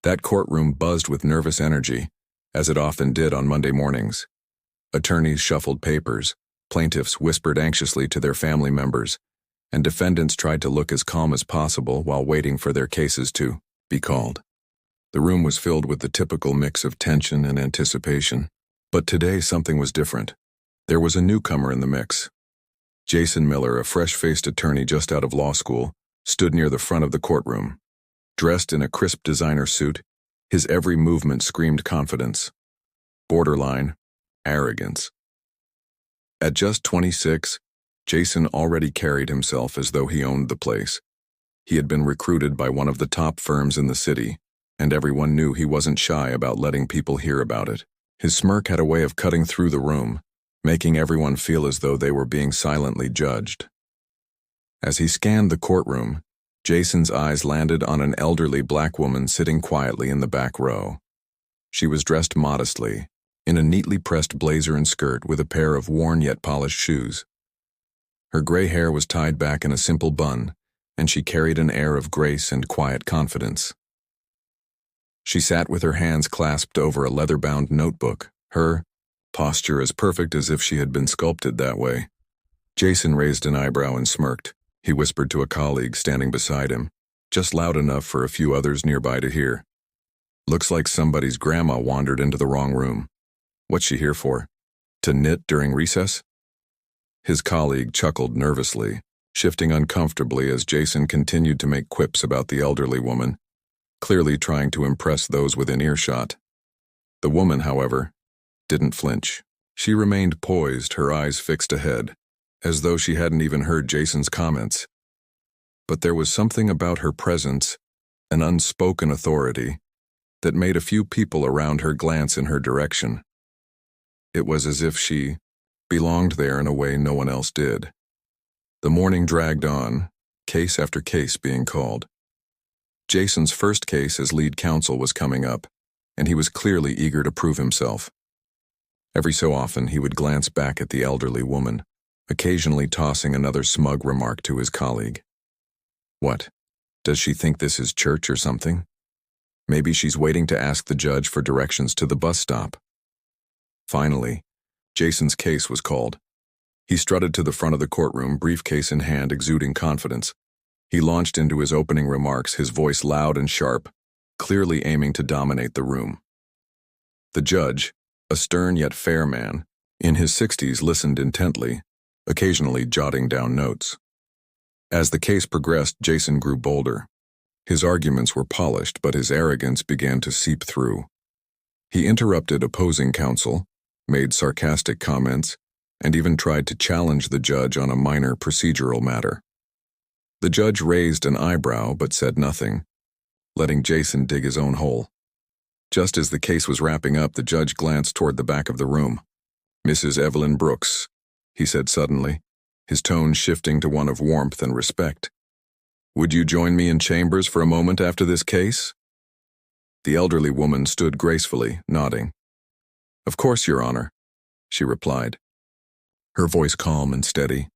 That courtroom buzzed with nervous energy, as it often did on Monday mornings. Attorneys shuffled papers, plaintiffs whispered anxiously to their family members, and defendants tried to look as calm as possible while waiting for their cases to be called. The room was filled with the typical mix of tension and anticipation. But today something was different. There was a newcomer in the mix. Jason Miller, a fresh-faced attorney just out of law school, stood near the front of the courtroom. Dressed in a crisp designer suit, his every movement screamed confidence, borderline arrogance. At just 26, Jason already carried himself as though he owned the place. He had been recruited by one of the top firms in the city, and everyone knew he wasn't shy about letting people hear about it. His smirk had a way of cutting through the room, making everyone feel as though they were being silently judged. As he scanned the courtroom, Jason's eyes landed on an elderly black woman sitting quietly in the back row. She was dressed modestly, in a neatly pressed blazer and skirt with a pair of worn yet polished shoes. Her gray hair was tied back in a simple bun, and she carried an air of grace and quiet confidence. She sat with her hands clasped over a leather-bound notebook, her posture as perfect as if she had been sculpted that way. Jason raised an eyebrow and smirked. He whispered to a colleague standing beside him, just loud enough for a few others nearby to hear. "Looks like somebody's grandma wandered into the wrong room. What's she here for? To knit during recess?" His colleague chuckled nervously, shifting uncomfortably as Jason continued to make quips about the elderly woman, clearly trying to impress those within earshot. The woman, however, didn't flinch. She remained poised, her eyes fixed ahead, as though she hadn't even heard Jason's comments. But there was something about her presence, an unspoken authority, that made a few people around her glance in her direction. It was as if she belonged there in a way no one else did. The morning dragged on, case after case being called. Jason's first case as lead counsel was coming up, and he was clearly eager to prove himself. Every so often he would glance back at the elderly woman, occasionally tossing another smug remark to his colleague. What? Does she think this is church or something? Maybe she's waiting to ask the judge for directions to the bus stop. Finally, Jason's case was called. He strutted to the front of the courtroom, briefcase in hand, exuding confidence. He launched into his opening remarks, his voice loud and sharp, clearly aiming to dominate the room. The judge, a stern yet fair man, in his 60s, listened intently, occasionally jotting down notes. As the case progressed, Jason grew bolder. His arguments were polished, but his arrogance began to seep through. He interrupted opposing counsel, made sarcastic comments, and even tried to challenge the judge on a minor procedural matter. The judge raised an eyebrow but said nothing, letting Jason dig his own hole. Just as the case was wrapping up, the judge glanced toward the back of the room. "Mrs. Evelyn Brooks," he said suddenly, his tone shifting to one of warmth and respect. "Would you join me in chambers for a moment after this case?" The elderly woman stood gracefully, nodding. "Of course, Your Honor," she replied, her voice calm and steady.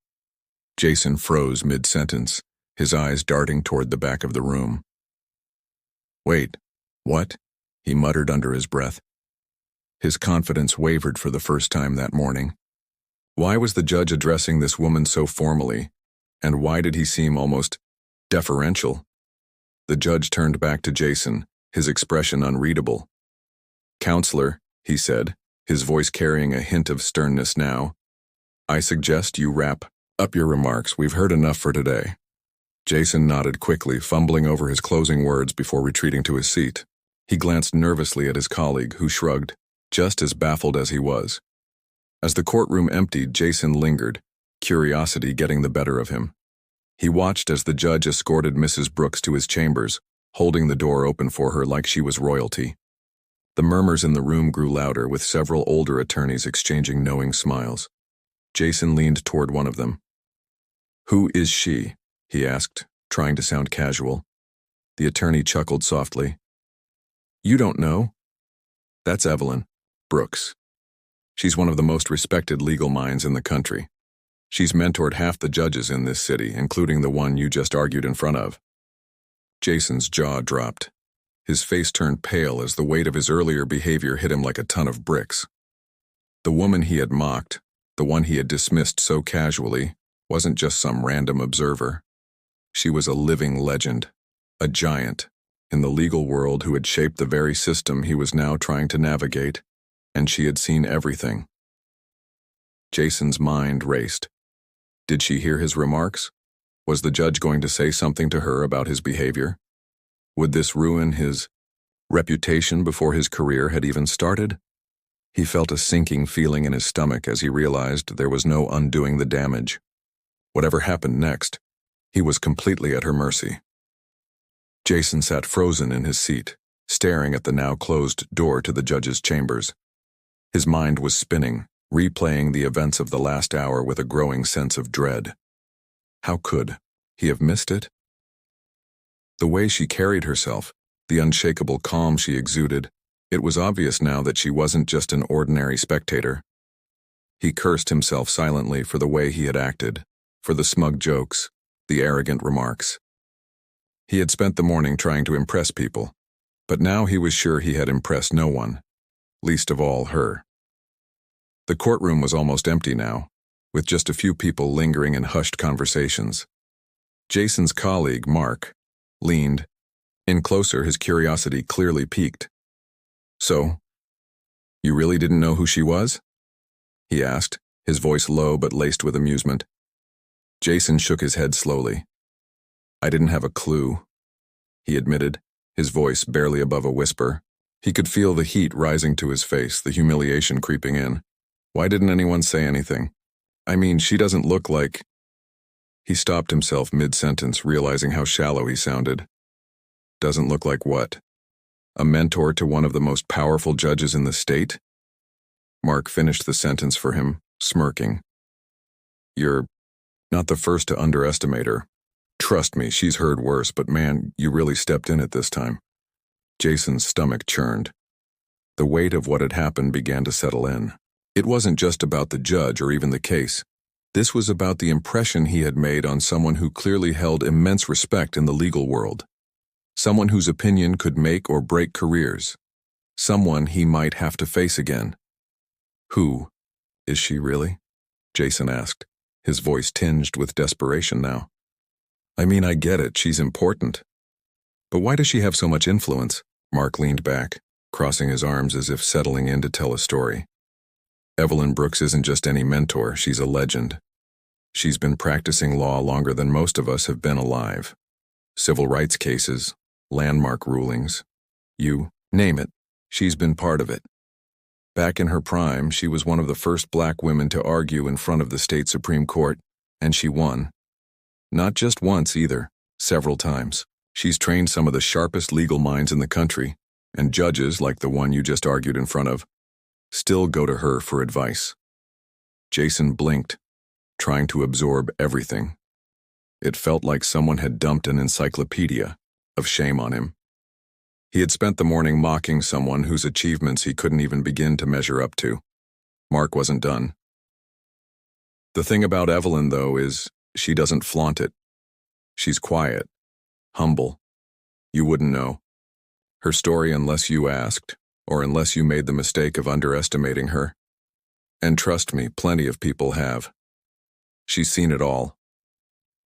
Jason froze mid-sentence, his eyes darting toward the back of the room. "Wait, what?" he muttered under his breath. His confidence wavered for the first time that morning. Why was the judge addressing this woman so formally, and why did he seem almost deferential? The judge turned back to Jason, his expression unreadable. "Counselor," he said, his voice carrying a hint of sternness now, "I suggest you wrap up your remarks. We've heard enough for today." Jason nodded quickly, fumbling over his closing words before retreating to his seat. He glanced nervously at his colleague, who shrugged, just as baffled as he was. As the courtroom emptied, Jason lingered, curiosity getting the better of him. He watched as the judge escorted Mrs. Brooks to his chambers, holding the door open for her like she was royalty. The murmurs in the room grew louder, with several older attorneys exchanging knowing smiles. Jason leaned toward one of them. "Who is she?" he asked, trying to sound casual. The attorney chuckled softly. "You don't know? That's Evelyn Brooks. She's one of the most respected legal minds in the country. She's mentored half the judges in this city, including the one you just argued in front of." Jason's jaw dropped. His face turned pale as the weight of his earlier behavior hit him like a ton of bricks. The woman he had mocked, the one he had dismissed so casually, wasn't just some random observer. She was a living legend, a giant, in the legal world who had shaped the very system he was now trying to navigate, and she had seen everything. Jason's mind raced. Did she hear his remarks? Was the judge going to say something to her about his behavior? Would this ruin his reputation before his career had even started? He felt a sinking feeling in his stomach as he realized there was no undoing the damage. Whatever happened next, he was completely at her mercy. Jason sat frozen in his seat, staring at the now closed door to the judge's chambers. His mind was spinning, replaying the events of the last hour with a growing sense of dread. How could he have missed it? The way she carried herself, the unshakable calm she exuded, it was obvious now that she wasn't just an ordinary spectator. He cursed himself silently for the way he had acted, for the smug jokes, the arrogant remarks. He had spent the morning trying to impress people, but now he was sure he had impressed no one, least of all her. The courtroom was almost empty now, with just a few people lingering in hushed conversations. Jason's colleague, Mark, leaned in closer, his curiosity clearly piqued. "So, you really didn't know who she was?" he asked, his voice low but laced with amusement. Jason shook his head slowly. "I didn't have a clue," he admitted, his voice barely above a whisper. He could feel the heat rising to his face, the humiliation creeping in. Why didn't anyone say anything? I mean, she doesn't look like... He stopped himself mid-sentence, realizing how shallow he sounded. Doesn't look like what? A mentor to one of the most powerful judges in the state? Mark finished the sentence for him, smirking. "You're not the first to underestimate her. Trust me, she's heard worse, but man, you really stepped in it this time." Jason's stomach churned. The weight of what had happened began to settle in. It wasn't just about the judge or even the case. This was about the impression he had made on someone who clearly held immense respect in the legal world. Someone whose opinion could make or break careers. Someone he might have to face again. "Who is she really?" Jason asked, his voice tinged with desperation now. "I mean, I get it, she's important. But why does she have so much influence?" Mark leaned back, crossing his arms as if settling in to tell a story. "Evelyn Brooks isn't just any mentor, she's a legend. She's been practicing law longer than most of us have been alive. Civil rights cases, landmark rulings, you name it, she's been part of it. Back in her prime, she was one of the first black women to argue in front of the state Supreme Court, and she won. Not just once either, several times. She's trained some of the sharpest legal minds in the country, and judges like the one you just argued in front of still go to her for advice." Jason blinked, trying to absorb everything. It felt like someone had dumped an encyclopedia of shame on him. He had spent the morning mocking someone whose achievements he couldn't even begin to measure up to. Mark wasn't done. "The thing about Evelyn, though, is she doesn't flaunt it. She's quiet, humble. You wouldn't know her story unless you asked, or unless you made the mistake of underestimating her. And trust me, plenty of people have. She's seen it all.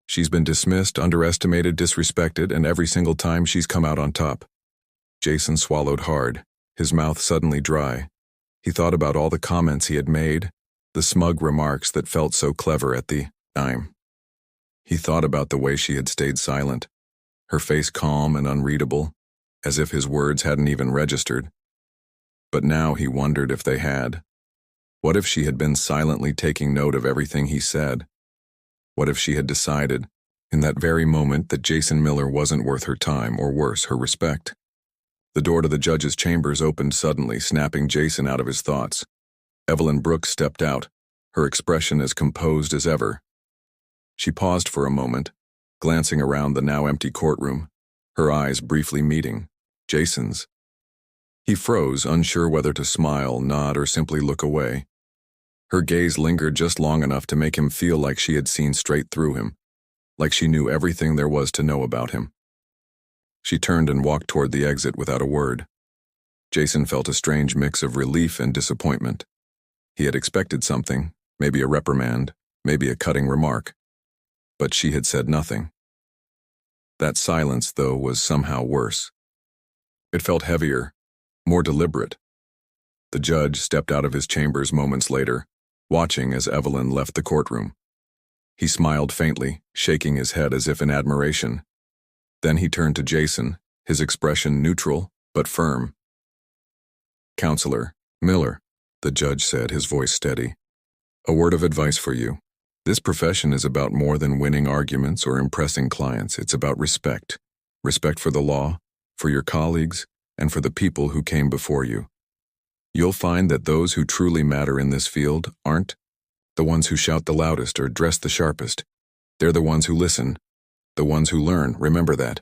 She's been dismissed, underestimated, disrespected, and every single time she's come out on top." Jason swallowed hard, his mouth suddenly dry. He thought about all the comments he had made, the smug remarks that felt so clever at the time. He thought about the way she had stayed silent, her face calm and unreadable, as if his words hadn't even registered. But now he wondered if they had. What if she had been silently taking note of everything he said? What if she had decided, in that very moment, that Jason Miller wasn't worth her time, or worse, her respect? The door to the judge's chambers opened suddenly, snapping Jason out of his thoughts. Evelyn Brooks stepped out, her expression as composed as ever. She paused for a moment, glancing around the now empty courtroom, her eyes briefly meeting Jason's. He froze, unsure whether to smile, nod, or simply look away. Her gaze lingered just long enough to make him feel like she had seen straight through him, like she knew everything there was to know about him. She turned and walked toward the exit without a word. Jason felt a strange mix of relief and disappointment. He had expected something, maybe a reprimand, maybe a cutting remark. But she had said nothing. That silence, though, was somehow worse. It felt heavier, more deliberate. The judge stepped out of his chambers moments later, watching as Evelyn left the courtroom. He smiled faintly, shaking his head as if in admiration. Then he turned to Jason, his expression neutral but firm. "Counselor Miller," the judge said, his voice steady. "A word of advice for you. This profession is about more than winning arguments or impressing clients. It's about respect. Respect for the law, for your colleagues, and for the people who came before you. You'll find that those who truly matter in this field aren't the ones who shout the loudest or dress the sharpest. They're the ones who listen, the ones who learn. Remember that."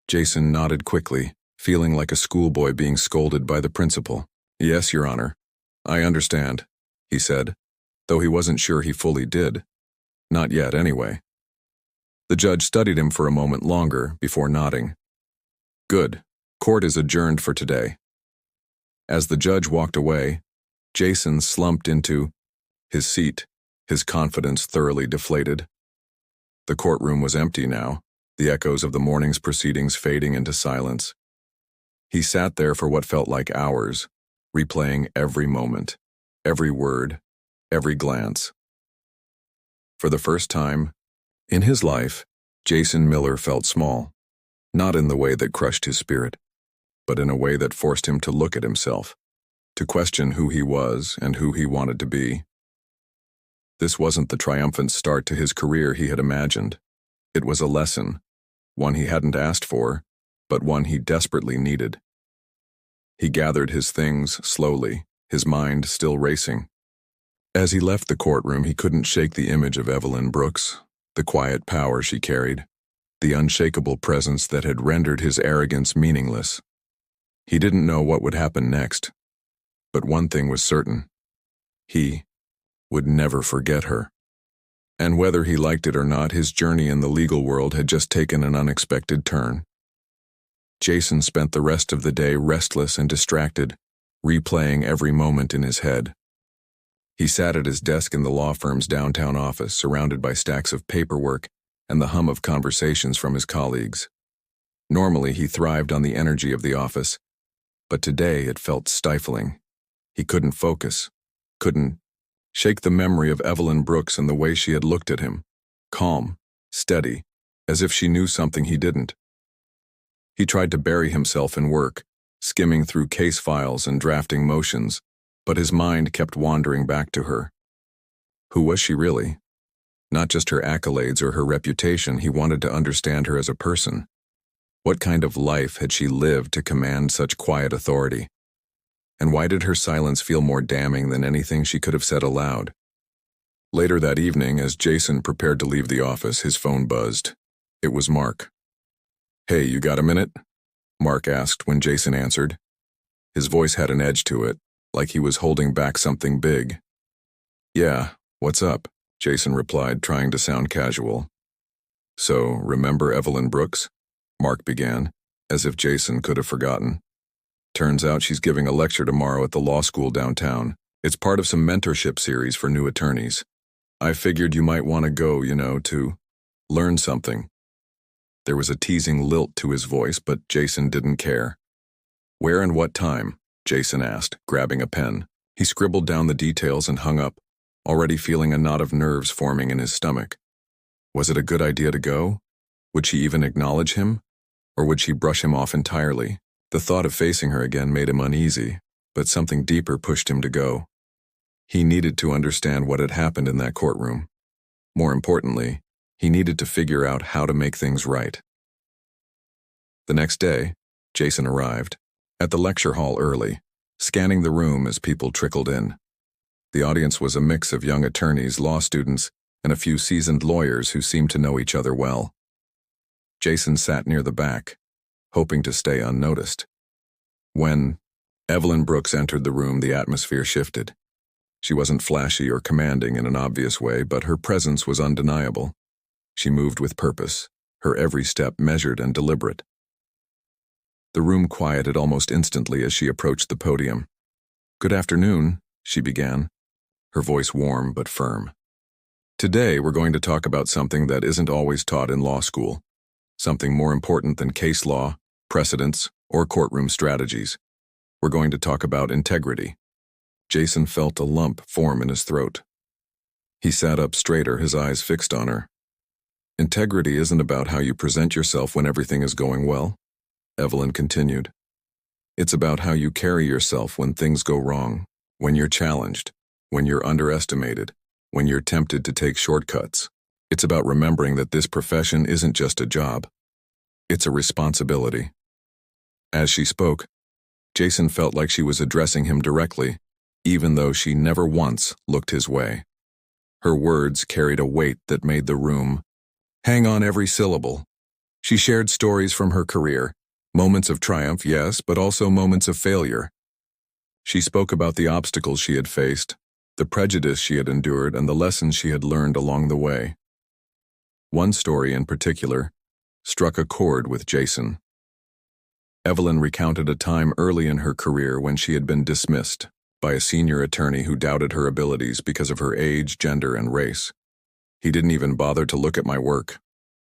Jason nodded quickly, feeling like a schoolboy being scolded by the principal. "Yes, Your Honor. I understand," he said, though he wasn't sure he fully did. Not yet, anyway. The judge studied him for a moment longer before nodding. "Good. Court is adjourned for today." As the judge walked away, Jason slumped into his seat, his confidence thoroughly deflated. The courtroom was empty now, the echoes of the morning's proceedings fading into silence. He sat there for what felt like hours, replaying every moment, every word, every glance. For the first time in his life, Jason Miller felt small, not in the way that crushed his spirit, but in a way that forced him to look at himself, to question who he was and who he wanted to be. This wasn't the triumphant start to his career he had imagined. It was a lesson, one he hadn't asked for, but one he desperately needed. He gathered his things slowly, his mind still racing. As he left the courtroom, he couldn't shake the image of Evelyn Brooks, the quiet power she carried, the unshakable presence that had rendered his arrogance meaningless. He didn't know what would happen next, but one thing was certain. He would never forget her. And whether he liked it or not, his journey in the legal world had just taken an unexpected turn. Jason spent the rest of the day restless and distracted, replaying every moment in his head. He sat at his desk in the law firm's downtown office, surrounded by stacks of paperwork and the hum of conversations from his colleagues. Normally, he thrived on the energy of the office, but today it felt stifling. He couldn't focus, couldn't shake the memory of Evelyn Brooks and the way she had looked at him, calm, steady, as if she knew something he didn't. He tried to bury himself in work, skimming through case files and drafting motions, but his mind kept wandering back to her. Who was she really? Not just her accolades or her reputation, he wanted to understand her as a person. What kind of life had she lived to command such quiet authority? And why did her silence feel more damning than anything she could have said aloud? Later that evening, as Jason prepared to leave the office, his phone buzzed. It was Mark. "Hey, you got a minute?" Mark asked when Jason answered. His voice had an edge to it, like he was holding back something big. "Yeah, what's up?" Jason replied, trying to sound casual. "So, remember Evelyn Brooks?" Mark began, as if Jason could have forgotten. "Turns out she's giving a lecture tomorrow at the law school downtown. It's part of some mentorship series for new attorneys. I figured you might want to go, to learn something." There was a teasing lilt to his voice, but Jason didn't care. "Where and what time?" Jason asked, grabbing a pen. He scribbled down the details and hung up, already feeling a knot of nerves forming in his stomach. Was it a good idea to go? Would she even acknowledge him? Or would she brush him off entirely? The thought of facing her again made him uneasy, but something deeper pushed him to go. He needed to understand what had happened in that courtroom. More importantly, he needed to figure out how to make things right. The next day, Jason arrived at the lecture hall early, scanning the room as people trickled in. The audience was a mix of young attorneys, law students, and a few seasoned lawyers who seemed to know each other well. Jason sat near the back, hoping to stay unnoticed. When Evelyn Brooks entered the room, the atmosphere shifted. She wasn't flashy or commanding in an obvious way, but her presence was undeniable. She moved with purpose, her every step measured and deliberate. The room quieted almost instantly as she approached the podium. "Good afternoon," she began, her voice warm but firm. "Today we're going to talk about something that isn't always taught in law school, something more important than case law, precedents, or courtroom strategies. We're going to talk about integrity." Jason felt a lump form in his throat. He sat up straighter, his eyes fixed on her. "Integrity isn't about how you present yourself when everything is going well," Evelyn continued. "It's about how you carry yourself when things go wrong, when you're challenged, when you're underestimated, when you're tempted to take shortcuts. It's about remembering that this profession isn't just a job. It's a responsibility." As she spoke, Jason felt like she was addressing him directly, even though she never once looked his way. Her words carried a weight that made the room hang on every syllable. She shared stories from her career, moments of triumph, yes, but also moments of failure. She spoke about the obstacles she had faced, the prejudice she had endured, and the lessons she had learned along the way. One story in particular struck a chord with Jason. Evelyn recounted a time early in her career when she had been dismissed by a senior attorney who doubted her abilities because of her age, gender, and race. "He didn't even bother to look at my work,"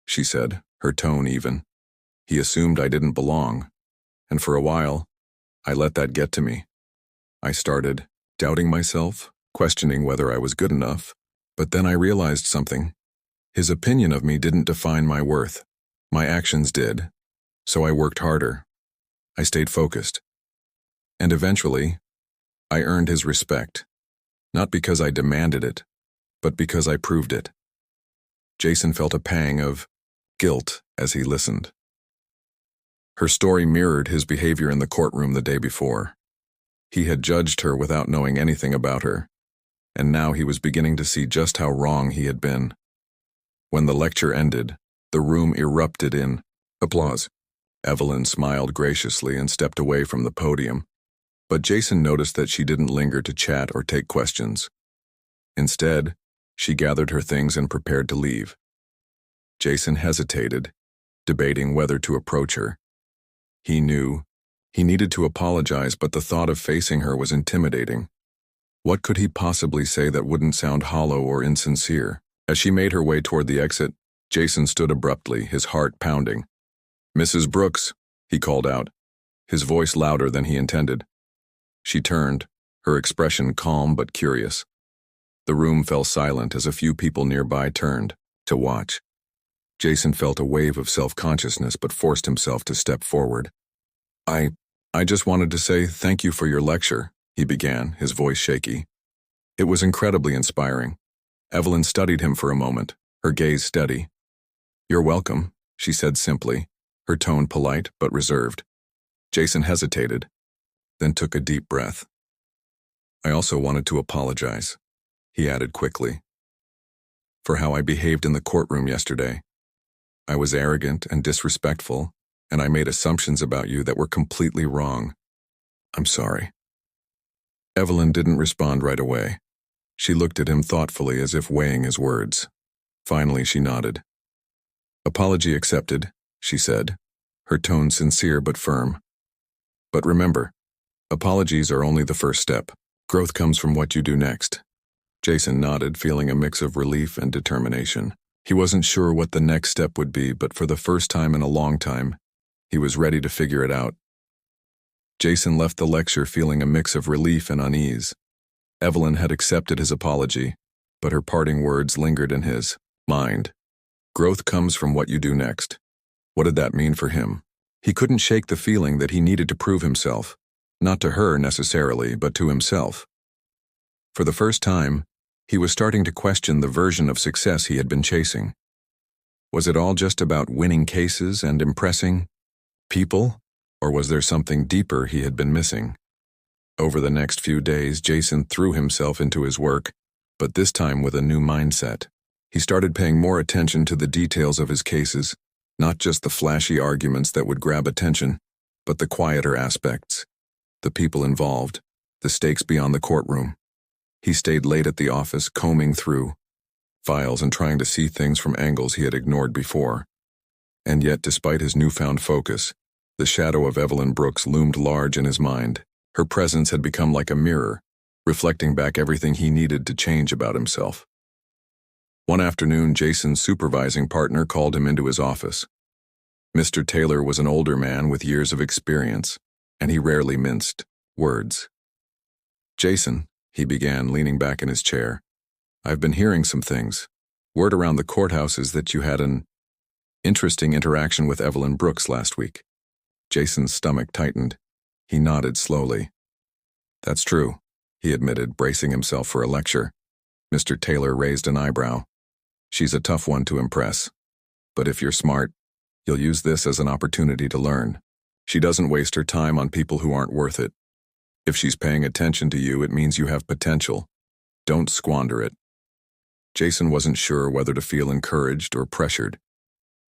she said, her tone even. "He assumed I didn't belong, and for a while, I let that get to me. I started doubting myself, questioning whether I was good enough, but then I realized something. His opinion of me didn't define my worth. My actions did. So I worked harder. I stayed focused. And eventually, I earned his respect, not because I demanded it, but because I proved it." Jason felt a pang of guilt as he listened. Her story mirrored his behavior in the courtroom the day before. He had judged her without knowing anything about her, and now he was beginning to see just how wrong he had been. When the lecture ended, the room erupted in applause. Evelyn smiled graciously and stepped away from the podium, but Jason noticed that she didn't linger to chat or take questions. Instead, she gathered her things and prepared to leave. Jason hesitated, debating whether to approach her. He knew he needed to apologize, but the thought of facing her was intimidating. What could he possibly say that wouldn't sound hollow or insincere? As she made her way toward the exit, Jason stood abruptly, his heart pounding. "Mrs. Brooks," he called out, his voice louder than he intended. She turned, her expression calm but curious. The room fell silent as a few people nearby turned to watch. Jason felt a wave of self-consciousness but forced himself to step forward. I just wanted to say thank you for your lecture," he began, his voice shaky. "It was incredibly inspiring." Evelyn studied him for a moment, her gaze steady. "You're welcome," she said simply, her tone polite but reserved. Jason hesitated, then took a deep breath. "I also wanted to apologize," he added quickly, "for how I behaved in the courtroom yesterday. I was arrogant and disrespectful, and I made assumptions about you that were completely wrong. I'm sorry." Evelyn didn't respond right away. She looked at him thoughtfully as if weighing his words. Finally, she nodded. "Apology accepted," she said, her tone sincere but firm. "But remember, apologies are only the first step. Growth comes from what you do next." Jason nodded, feeling a mix of relief and determination. He wasn't sure what the next step would be, but for the first time in a long time, he was ready to figure it out. Jason left the lecture feeling a mix of relief and unease. Evelyn had accepted his apology, but her parting words lingered in his mind. Growth comes from what you do next. What did that mean for him? He couldn't shake the feeling that he needed to prove himself, not to her necessarily, but to himself. For the first time, he was starting to question the version of success he had been chasing. Was it all just about winning cases and impressing people, or was there something deeper he had been missing? Over the next few days, Jason threw himself into his work, but this time with a new mindset. He started paying more attention to the details of his cases, not just the flashy arguments that would grab attention, but the quieter aspects, the people involved, the stakes beyond the courtroom. He stayed late at the office, combing through files and trying to see things from angles he had ignored before. And yet, despite his newfound focus, The shadow of Evelyn Brooks loomed large in his mind. Her presence had become like a mirror, reflecting back everything he needed to change about himself. One afternoon, Jason's supervising partner called him into his office. Mr. Taylor was an older man with years of experience, and he rarely minced words. "Jason," he began, leaning back in his chair, "I've been hearing some things. Word around the courthouse is that you had an interesting interaction with Evelyn Brooks last week." Jason's stomach tightened. He nodded slowly. "That's true," he admitted, bracing himself for a lecture. Mr. Taylor raised an eyebrow. "She's a tough one to impress. But if you're smart, you'll use this as an opportunity to learn. She doesn't waste her time on people who aren't worth it. If she's paying attention to you, it means you have potential. Don't squander it." Jason wasn't sure whether to feel encouraged or pressured.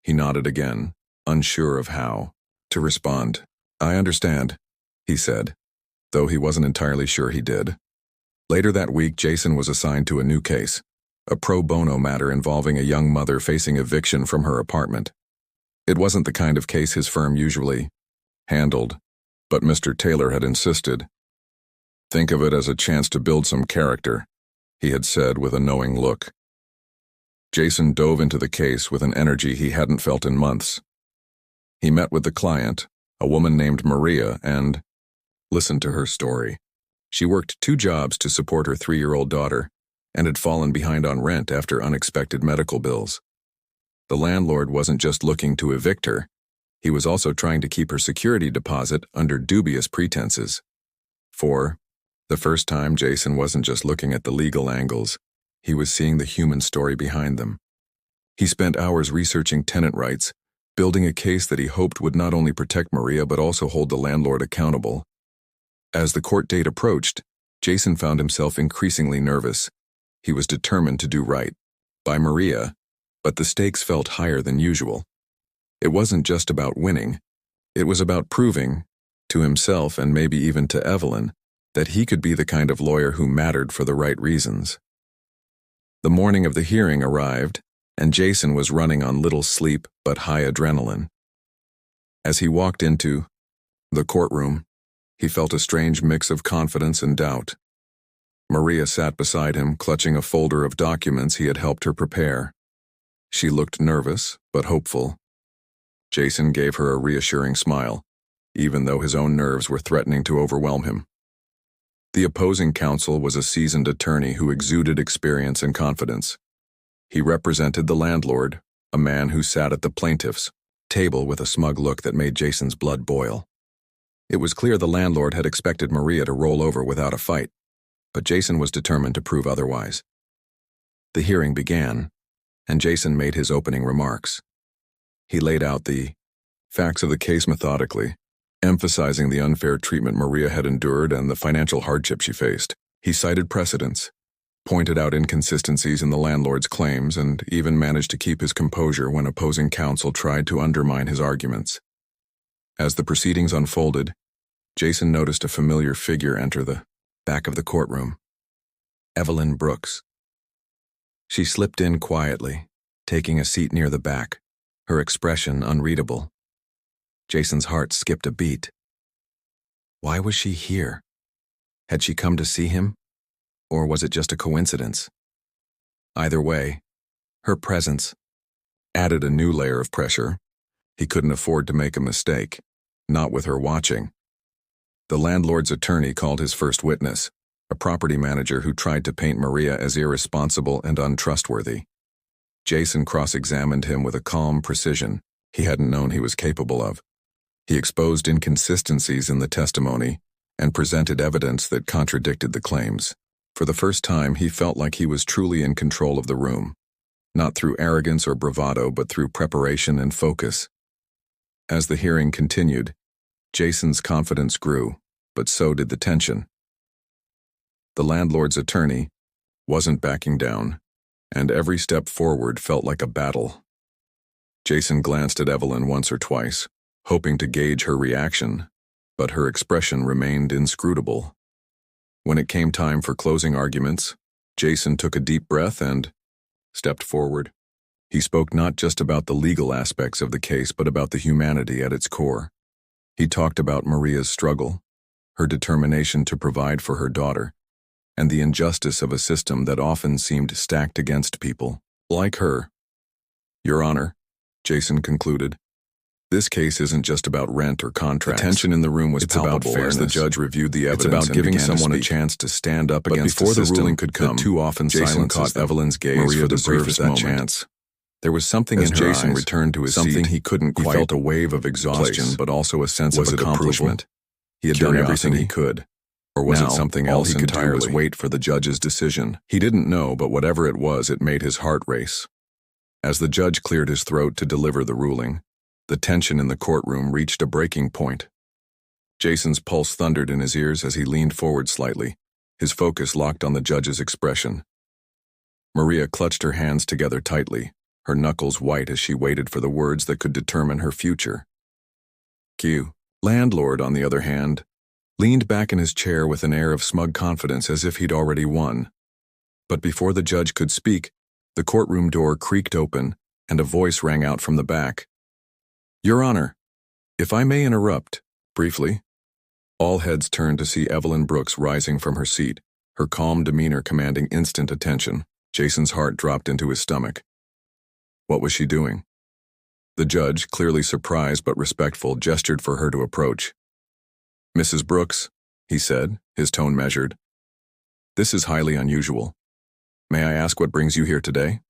He nodded again, unsure of how to respond. "I understand," he said, though he wasn't entirely sure he did. Later that week, Jason was assigned to a new case, a pro bono matter involving a young mother facing eviction from her apartment. It wasn't the kind of case his firm usually handled, but Mr. Taylor had insisted. "Think of it as a chance to build some character," he had said with a knowing look. Jason dove into the case with an energy he hadn't felt in months. He met with the client, a woman named Maria, and listened to her story. She worked 2 jobs to support her 3-year-old daughter and had fallen behind on rent after unexpected medical bills. The landlord wasn't just looking to evict her, he was also trying to keep her security deposit under dubious pretenses. For the first time, Jason wasn't just looking at the legal angles, he was seeing the human story behind them. He spent hours researching tenant rights, building a case that he hoped would not only protect Maria but also hold the landlord accountable. As the court date approached, Jason found himself increasingly nervous. He was determined to do right by Maria, but the stakes felt higher than usual. It wasn't just about winning, it was about proving, to himself and maybe even to Evelyn, that he could be the kind of lawyer who mattered for the right reasons. The morning of the hearing arrived, and Jason was running on little sleep but high adrenaline. As he walked into the courtroom, he felt a strange mix of confidence and doubt. Maria sat beside him, clutching a folder of documents he had helped her prepare. She looked nervous but hopeful. Jason gave her a reassuring smile, even though his own nerves were threatening to overwhelm him. The opposing counsel was a seasoned attorney who exuded experience and confidence. He represented the landlord, a man who sat at the plaintiff's table with a smug look that made Jason's blood boil. It was clear the landlord had expected Maria to roll over without a fight, but Jason was determined to prove otherwise. The hearing began, and Jason made his opening remarks. He laid out the facts of the case methodically, emphasizing the unfair treatment Maria had endured and the financial hardship she faced. He cited precedents, pointed out inconsistencies in the landlord's claims, and even managed to keep his composure when opposing counsel tried to undermine his arguments. As the proceedings unfolded, Jason noticed a familiar figure enter the back of the courtroom. Evelyn Brooks. She slipped in quietly, taking a seat near the back, her expression unreadable. Jason's heart skipped a beat. Why was she here? Had she come to see him? Or was it just a coincidence? Either way, her presence added a new layer of pressure. He couldn't afford to make a mistake, not with her watching. The landlord's attorney called his first witness, a property manager who tried to paint Maria as irresponsible and untrustworthy. Jason cross-examined him with a calm precision he hadn't known he was capable of. He exposed inconsistencies in the testimony and presented evidence that contradicted the claims. For the first time, he felt like he was truly in control of the room, not through arrogance or bravado, but through preparation and focus. As the hearing continued, Jason's confidence grew, but so did the tension. The landlord's attorney wasn't backing down, and every step forward felt like a battle. Jason glanced at Evelyn once or twice, hoping to gauge her reaction, but her expression remained inscrutable. When it came time for closing arguments, Jason took a deep breath and stepped forward. He spoke not just about the legal aspects of the case, but about the humanity at its core. He talked about Maria's struggle, her determination to provide for her daughter, and the injustice of a system that often seemed stacked against people like her. Your Honor, Jason concluded, this case isn't just about rent or contracts. The tension in the room was palpable as the judge reviewed the evidence. It's about giving someone a chance to stand up against the system. But before the ruling could come, too often Jason caught Evelyn's gaze. Maria deserves that chance. There was something in her Jason eyes, returned to his something seat, he couldn't quite. He felt a wave of exhaustion, but also a sense of accomplishment. He had done everything he could. Or was it something else he could do was wait for the judge's decision? He didn't know, but whatever it was, it made his heart race. As the judge cleared his throat to deliver the ruling, the tension in the courtroom reached a breaking point. Jason's pulse thundered in his ears as he leaned forward slightly, his focus locked on the judge's expression. Maria clutched her hands together tightly, her knuckles white as she waited for the words that could determine her future. Q. Landlord, on the other hand, leaned back in his chair with an air of smug confidence as if he'd already won. But before the judge could speak, the courtroom door creaked open and a voice rang out from the back. Your Honor, if I may interrupt, briefly. All heads turned to see Evelyn Brooks rising from her seat, her calm demeanor commanding instant attention. Jason's heart dropped into his stomach. What was she doing? The judge, clearly surprised but respectful, gestured for her to approach. Mrs. Brooks, he said, his tone measured. This is highly unusual. May I ask what brings you here today?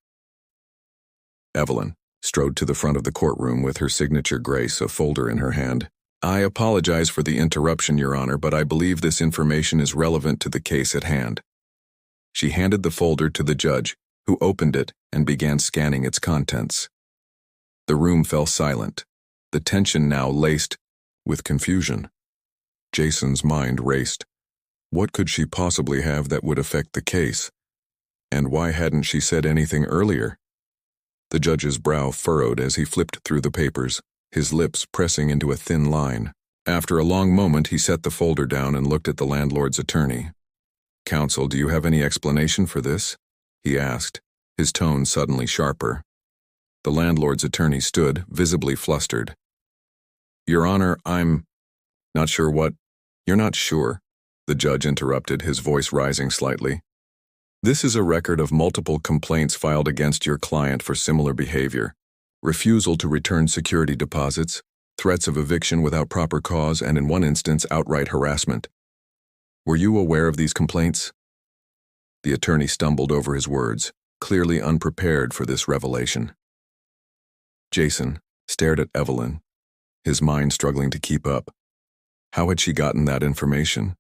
Evelyn strode to the front of the courtroom with her signature grace, a folder in her hand. I apologize for the interruption, Your Honor, but I believe this information is relevant to the case at hand. She handed the folder to the judge, who opened it and began scanning its contents. The room fell silent, the tension now laced with confusion. Jason's mind raced. What could she possibly have that would affect the case? And why hadn't she said anything earlier? The judge's brow furrowed as he flipped through the papers, his lips pressing into a thin line. After a long moment, he set the folder down and looked at the landlord's attorney. Counsel, do you have any explanation for this? He asked, his tone suddenly sharper. The landlord's attorney stood, visibly flustered. Your Honor, I'm not sure what. You're not sure, the judge interrupted, his voice rising slightly. This is a record of multiple complaints filed against your client for similar behavior: refusal to return security deposits, threats of eviction without proper cause, and in one instance, outright harassment. Were you aware of these complaints? The attorney stumbled over his words, clearly unprepared for this revelation. Jason stared at Evelyn, his mind struggling to keep up. How had she gotten that information?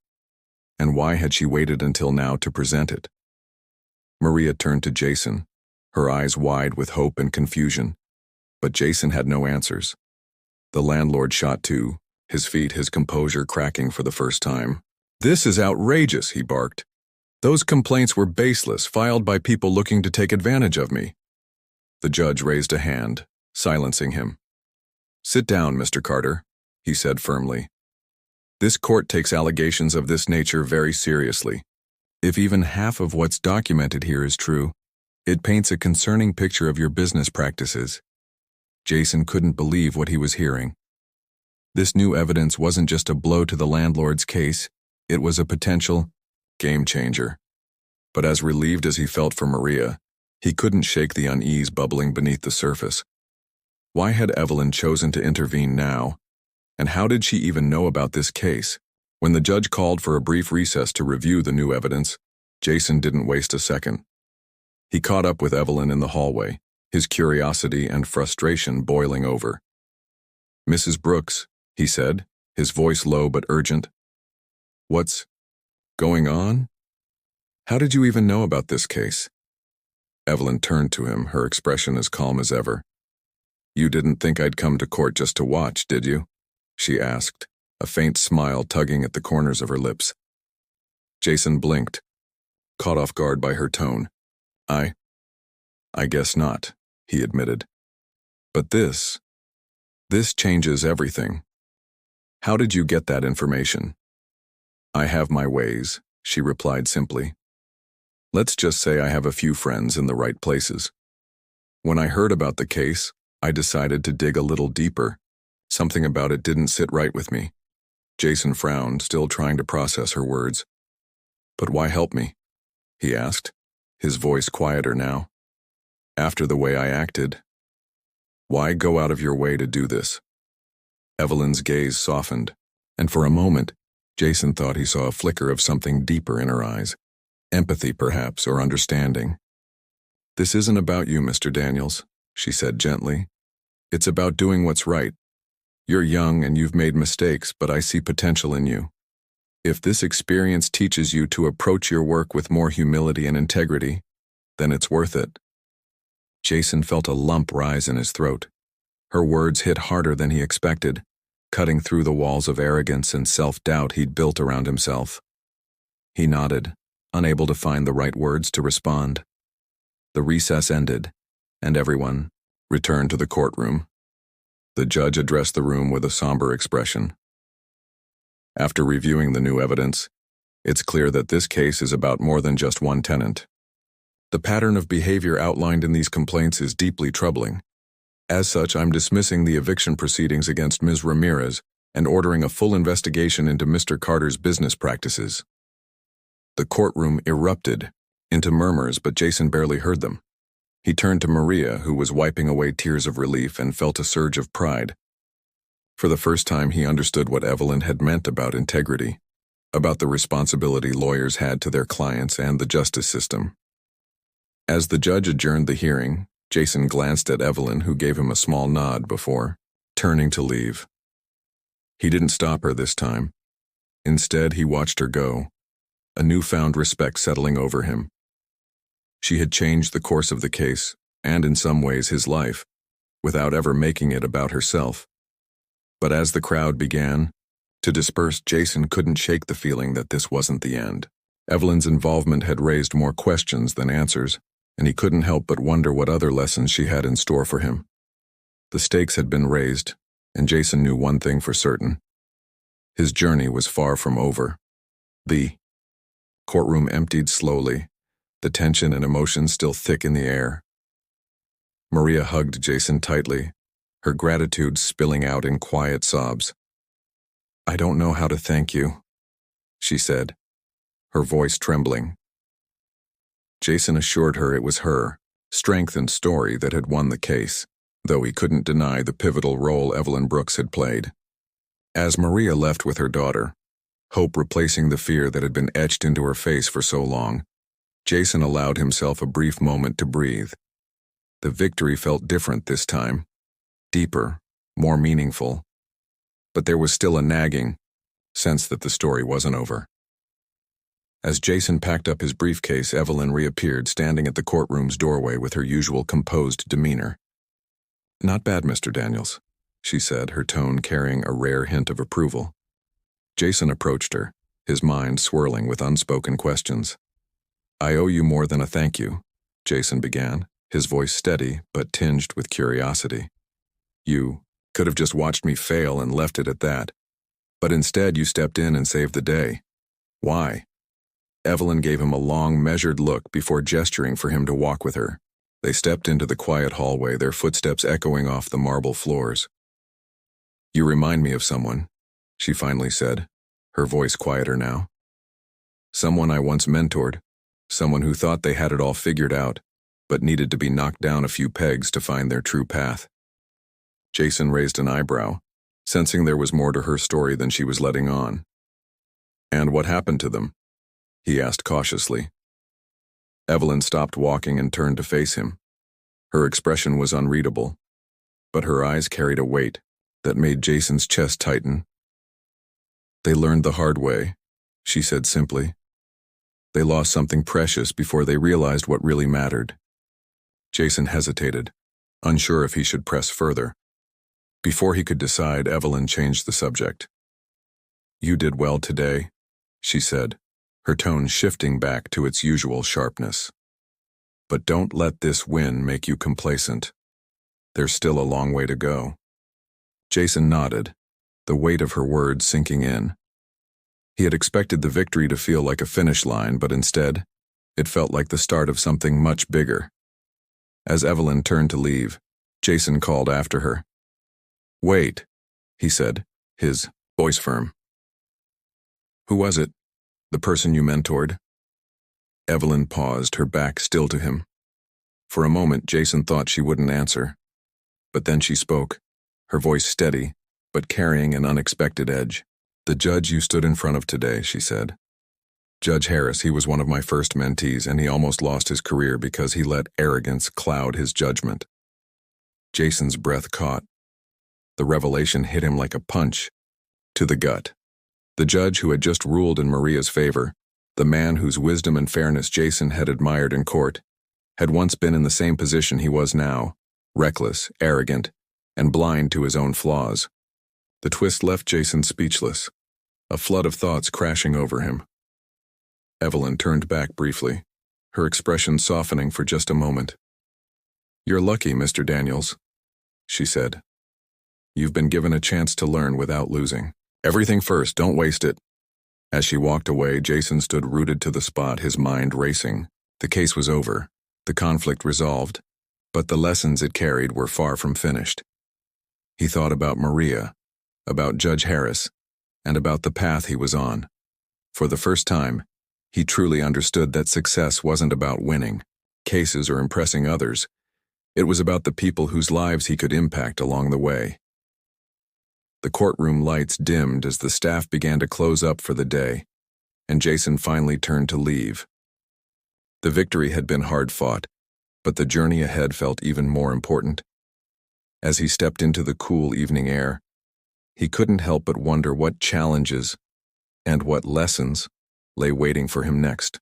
And why had she waited until now to present it? Maria turned to Jason, her eyes wide with hope and confusion, but Jason had no answers. The landlord shot to his feet, his composure cracking for the first time. This is outrageous, he barked. Those complaints were baseless, filed by people looking to take advantage of me. The judge raised a hand, silencing him. Sit down, Mr. Carter, he said firmly. This court takes allegations of this nature very seriously. If even half of what's documented here is true, it paints a concerning picture of your business practices. Jason couldn't believe what he was hearing. This new evidence wasn't just a blow to the landlord's case, it was a potential game changer. But as relieved as he felt for Maria, he couldn't shake the unease bubbling beneath the surface. Why had Evelyn chosen to intervene now? And how did she even know about this case? When the judge called for a brief recess to review the new evidence, Jason didn't waste a second. He caught up with Evelyn in the hallway, his curiosity and frustration boiling over. Mrs. Brooks, he said, his voice low but urgent. What's going on? How did you even know about this case? Evelyn turned to him, her expression as calm as ever. You didn't think I'd come to court just to watch, did you? She asked, a faint smile tugging at the corners of her lips. Jason blinked, caught off guard by her tone. I guess not, he admitted. But this changes everything. How did you get that information? I have my ways, she replied simply. Let's just say I have a few friends in the right places. When I heard about the case, I decided to dig a little deeper, Something about it didn't sit right with me. Jason frowned, still trying to process her words. But why help me? He asked, his voice quieter now. After the way I acted. Why go out of your way to do this? Evelyn's gaze softened, and for a moment, Jason thought he saw a flicker of something deeper in her eyes. Empathy, perhaps, or understanding. This isn't about you, Mr. Daniels, she said gently. It's about doing what's right. You're young and you've made mistakes, but I see potential in you. If this experience teaches you to approach your work with more humility and integrity, then it's worth it. Jason felt a lump rise in his throat. Her words hit harder than he expected, cutting through the walls of arrogance and self-doubt he'd built around himself. He nodded, unable to find the right words to respond. The recess ended, and everyone returned to the courtroom. The judge addressed the room with a somber expression. After reviewing the new evidence, it's clear that this case is about more than just one tenant. The pattern of behavior outlined in these complaints is deeply troubling. As such, I'm dismissing the eviction proceedings against Ms. Ramirez and ordering a full investigation into Mr. Carter's business practices. The courtroom erupted into murmurs, but Jason barely heard them. He turned to Maria, who was wiping away tears of relief, and felt a surge of pride. For the first time, he understood what Evelyn had meant about integrity, about the responsibility lawyers had to their clients and the justice system. As the judge adjourned the hearing, Jason glanced at Evelyn, who gave him a small nod before turning to leave. He didn't stop her this time. Instead, he watched her go, a newfound respect settling over him. She had changed the course of the case, and in some ways his life, without ever making it about herself. But as the crowd began to disperse, Jason couldn't shake the feeling that this wasn't the end. Evelyn's involvement had raised more questions than answers, and he couldn't help but wonder what other lessons she had in store for him. The stakes had been raised, and Jason knew one thing for certain. His journey was far from over. The courtroom emptied slowly, the tension and emotion still thick in the air. Maria hugged Jason tightly, her gratitude spilling out in quiet sobs. "I don't know how to thank you," she said, her voice trembling. Jason assured her it was her strength and story that had won the case, though he couldn't deny the pivotal role Evelyn Brooks had played. As Maria left with her daughter, hope replacing the fear that had been etched into her face for so long, Jason allowed himself a brief moment to breathe. The victory felt different this time, deeper, more meaningful, but there was still a nagging sense that the story wasn't over. As Jason packed up his briefcase, Evelyn reappeared, standing at the courtroom's doorway with her usual composed demeanor. "Not bad, Mr. Daniels," she said, her tone carrying a rare hint of approval. Jason approached her, his mind swirling with unspoken questions. "I owe you more than a thank you," Jason began, his voice steady but tinged with curiosity. "You could have just watched me fail and left it at that, but instead you stepped in and saved the day. Why?" Evelyn gave him a long, measured look before gesturing for him to walk with her. They stepped into the quiet hallway, their footsteps echoing off the marble floors. "You remind me of someone," she finally said, her voice quieter now. "Someone I once mentored, someone who thought they had it all figured out, but needed to be knocked down a few pegs to find their true path." Jason raised an eyebrow, sensing there was more to her story than she was letting on. "And what happened to them?" he asked cautiously. Evelyn stopped walking and turned to face him. Her expression was unreadable, but her eyes carried a weight that made Jason's chest tighten. "They learned the hard way," she said simply. "They lost something precious before they realized what really mattered." Jason hesitated, unsure if he should press further. Before he could decide, Evelyn changed the subject. "You did well today," she said, her tone shifting back to its usual sharpness. "But don't let this win make you complacent. There's still a long way to go." Jason nodded, the weight of her words sinking in. He had expected the victory to feel like a finish line, but instead, it felt like the start of something much bigger. As Evelyn turned to leave, Jason called after her. "Wait." he said, his voice firm. Who was it? The person you mentored? Evelyn paused, her back still to him. For a moment, Jason thought she wouldn't answer. But then she spoke, her voice steady, but carrying an unexpected edge. The judge you stood in front of today, she said. Judge Harris, he was one of my first mentees, and he almost lost his career because he let arrogance cloud his judgment. Jason's breath caught. The revelation hit him like a punch to the gut. The judge who had just ruled in Maria's favor, the man whose wisdom and fairness Jason had admired in court, had once been in the same position he was now, reckless, arrogant, and blind to his own flaws. The twist left Jason speechless, a flood of thoughts crashing over him. Evelyn turned back briefly, her expression softening for just a moment. You're lucky, Mr. Daniels, she said. You've been given a chance to learn without losing. Everything first, don't waste it. As she walked away, Jason stood rooted to the spot, his mind racing. The case was over, the conflict resolved, but the lessons it carried were far from finished. He thought about Maria, about Judge Harris, and about the path he was on. For the first time, he truly understood that success wasn't about winning cases or impressing others. It was about the people whose lives he could impact along the way. The courtroom lights dimmed as the staff began to close up for the day, and Jason finally turned to leave. The victory had been hard-fought, but the journey ahead felt even more important. As he stepped into the cool evening air, he couldn't help but wonder what challenges and what lessons lay waiting for him next.